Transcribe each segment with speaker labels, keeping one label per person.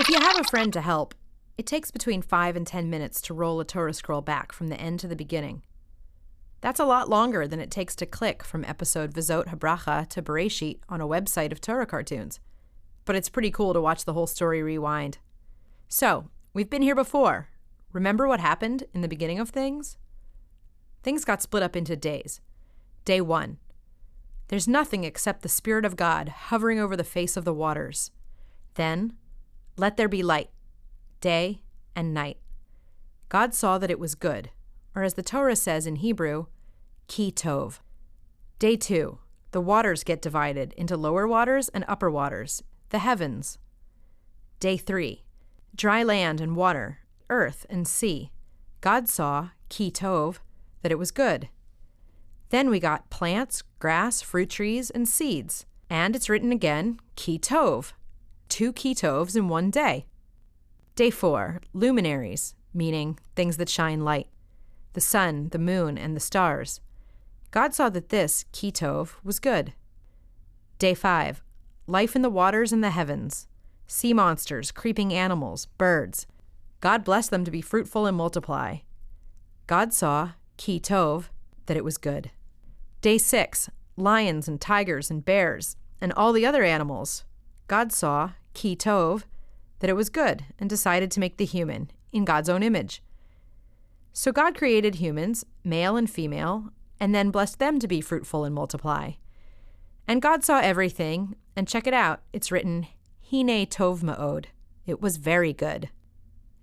Speaker 1: If you have a friend to help, it takes between 5 and 10 minutes to roll a Torah scroll back from the end to the beginning. That's a lot longer than it takes to click from episode V'zot HaBracha to Bereshit on a website of Torah cartoons. But it's pretty cool to watch the whole story rewind. So, we've been here before. Remember what happened in the beginning of things? Things got split up into days. Day 1. There's nothing except the Spirit of God hovering over the face of the waters. Then, let there be light, day and night. God saw that it was good, or as the Torah says in Hebrew, ki tov. Day 2. The waters get divided into lower waters and upper waters, the heavens. Day 3. Dry land and water, earth and sea. God saw, ki tov, that it was good. Then we got plants, grass, fruit trees, and seeds. And it's written again, ki tov. 2 ki tovs in one day. Day 4, luminaries, meaning things that shine light. The sun, the moon, and the stars. God saw that this, ki tov, was good. Day 5, life in the waters and the heavens. Sea monsters, creeping animals, birds. God blessed them to be fruitful and multiply. God saw, ki tov, that it was good. Day 6, lions and tigers and bears, and all the other animals. God saw, ki tov, that it was good, and decided to make the human in God's own image. So God created humans, male and female, and then blessed them to be fruitful and multiply. And God saw everything, and check it out, it's written, hine tov ma'od. It was very good.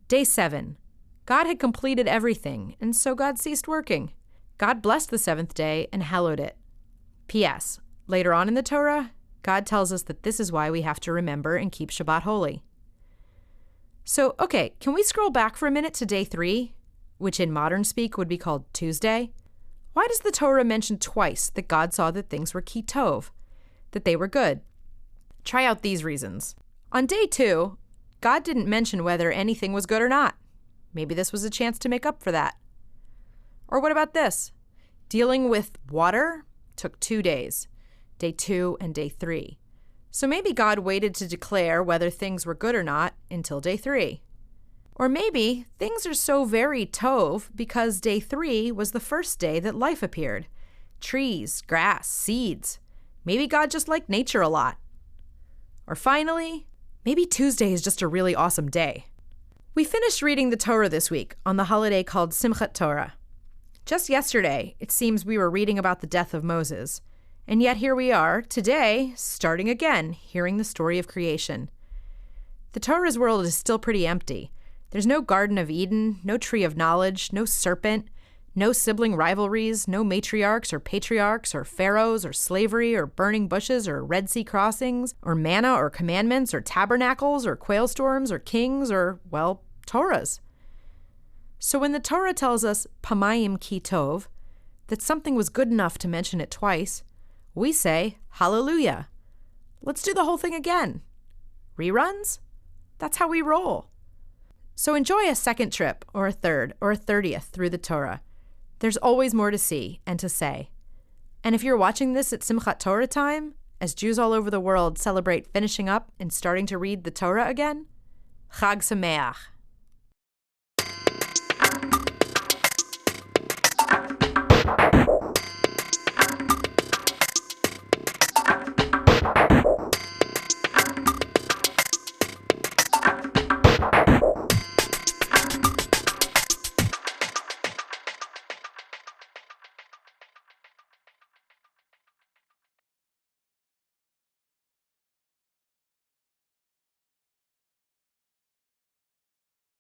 Speaker 1: Day 7. God had completed everything, and so God ceased working. God blessed the 7th day and hallowed it. P.S. Later on in the Torah, God tells us that this is why we have to remember and keep Shabbat holy. So, okay, can we scroll back for a minute to day 3, which in modern speak would be called Tuesday? Why does the Torah mention twice that God saw that things were ki tov, that they were good? Try out these reasons. On day 2, God didn't mention whether anything was good or not. Maybe this was a chance to make up for that. Or what about this? Dealing with water took 2 days, day 2 and day 3. So maybe God waited to declare whether things were good or not until day 3. Or maybe things are so very tov because day 3 was the first day that life appeared. Trees, grass, seeds. Maybe God just liked nature a lot. Or finally, maybe Tuesday is just a really awesome day. We finished reading the Torah this week on the holiday called Simchat Torah. Just yesterday, it seems we were reading about the death of Moses. And yet here we are, today, starting again, hearing the story of creation. The Torah's world is still pretty empty. There's no Garden of Eden, no Tree of Knowledge, no serpent, no sibling rivalries, no matriarchs or patriarchs or pharaohs or slavery or burning bushes or Red Sea crossings or manna or commandments or tabernacles or quail storms or kings or, well, Torahs. So when the Torah tells us pamayim ki tov, that something was good enough to mention it twice, we say, hallelujah. Let's do the whole thing again. Reruns? That's how we roll. So enjoy a second trip, or a third, or a 30th through the Torah. There's always more to see and to say. And if you're watching this at Simchat Torah time, as Jews all over the world celebrate finishing up and starting to read the Torah again, Chag Sameach.